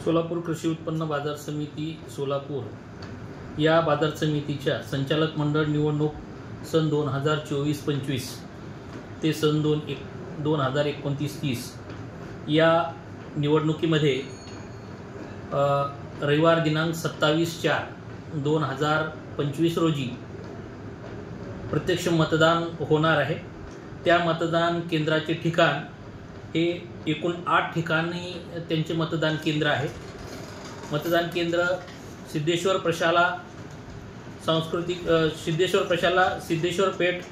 सोलापूर कृषी उत्पन्न बाजार समिती सोलापूर या बाजार समितीच्या संचालक मंडळ निवडणूक सन 2024-25 ते सन 2029-30 या निवडणुकीमध्ये रविवार दिनांक 27/4/2025 रोजी प्रत्यक्ष मतदान होणार आहे। त्या मतदान केंद्राचे ठिकाण हे एकूण 8 ठिकाणी त्यांचे मतदान केंद्र आहे। मतदान केंद्र सिद्धेश्वर प्रशाला सिद्धेश्वर पेठ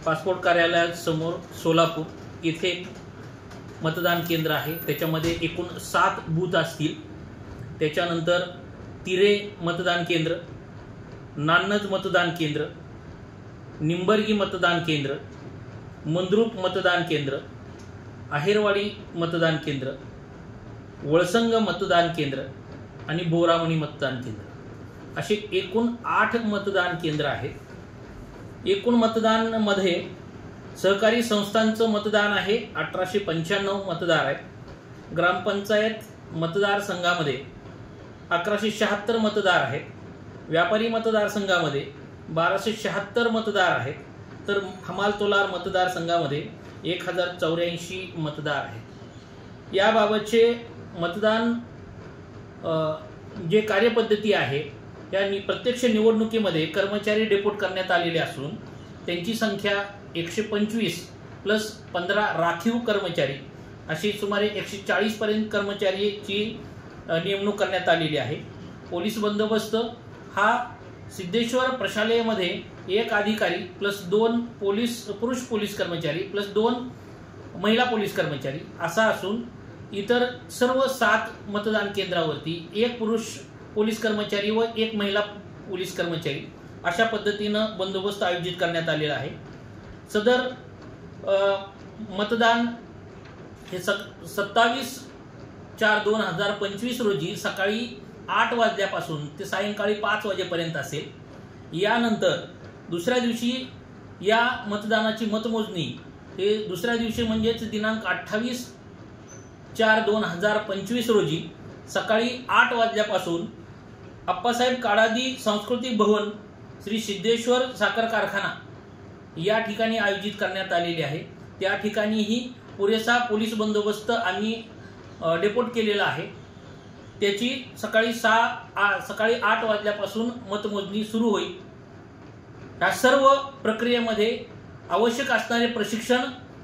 पासपोर्ट कार्यालयासमोर सोलापूर येथे मतदान केंद्र आहे। त्याच्यामध्ये एकूण 7 बूथ असतील। त्याच्यानंतर तिरे मतदान केंद्र, नान्नज मतदान केंद्र, निंबर्गी मतदान केंद्र, मंद्रुप मतदान केंद्र, आहेरवाडी मतदान केंद्र, वळसंग मतदान केंद्र आणि बोरामणी मतदान केंद्र असे एकूण 8 मतदान केंद्र आहेत। एकूण मतदानामध्ये सहकारी संस्थांचं मतदान आहे 1895 मतदार आहेत। ग्रामपंचायत मतदारसंघामध्ये 1176 मतदार आहेत। व्यापारी मतदारसंघामध्ये 1276 मतदार आहेत। तर हमाल तोलार मतदारसंघामध्ये 1084 मतदार आहेत। याबाबतचे मतदान जे कार्यपद्धती आहे या प्रत्यक्ष निवडणुकीमध्ये कर्मचारी डेपोट करण्यात आलेले असून त्यांची संख्या 125 प्लस 15 राखीव कर्मचारी अशी सुमारे 140 पर्यंत कर्मचारीची नेमणूक करण्यात आलेली आहे। पोलीस बंदोबस्त हा सिद्धेश्वर प्रशालेमध्ये 1 अधिकारी प्लस 2 पुरुष पोलीस कर्मचारी प्लस 2 महिला पोलीस कर्मचारी असा असून इतर सर्व 7 मतदान केंद्रावरती 1 पुरुष पोलीस कर्मचारी व 1 महिला पोलीस कर्मचारी अशा पद्धतीनं बंदोबस्त आयोजित करण्यात आलेला आहे। सदर मतदान हे 27/4/2025 रोजी सकाळी 8 वाजल्यापासून ते सायंकाळी 5 वाजेपर्यंत असेल। यानंतर दुसऱ्या दिवशी या मतदानाची मतमोजणी हे दुसऱ्या दिवशी म्हणजेच दिनांक 28/4/2025 रोजी सकाळी 8 वाजल्यापासून अप्पासाहेब काळादी सांस्कृतिक भवन श्री सिद्धेश्वर साखर कारखाना या ठिकाणी आयोजित करण्यात आलेले आहे। त्या ठिकाणीही पुरेसा पोलीस बंदोबस्त आम्ही डेपोट केलेला आहे। त्याची सकाळी 8 वाजल्यापासून मतमोजणी सुरू होईल। या सर्व प्रक्रियेमध्ये आवश्यक असणारे प्रशिक्षण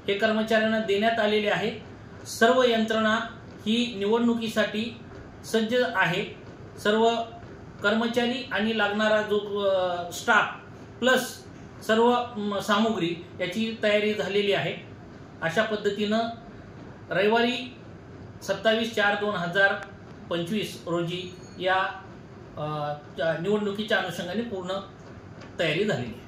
हे कर्मचाऱ्यांना देण्यात आलेले आहे। सर्व यंत्रणा ही निवडणुकीसाठी सज्ज आहे। सर्व कर्मचारी आणि लागणारा जो स्टाफ प्लस सर्व सामुग्री याची तयारी झालेली आहे। अशा पद्धतीनं रविवारी 27/4/2025 रोजी या निवडणुकीच्या अनुषंगाने पूर्ण तयारी झालेली आहे।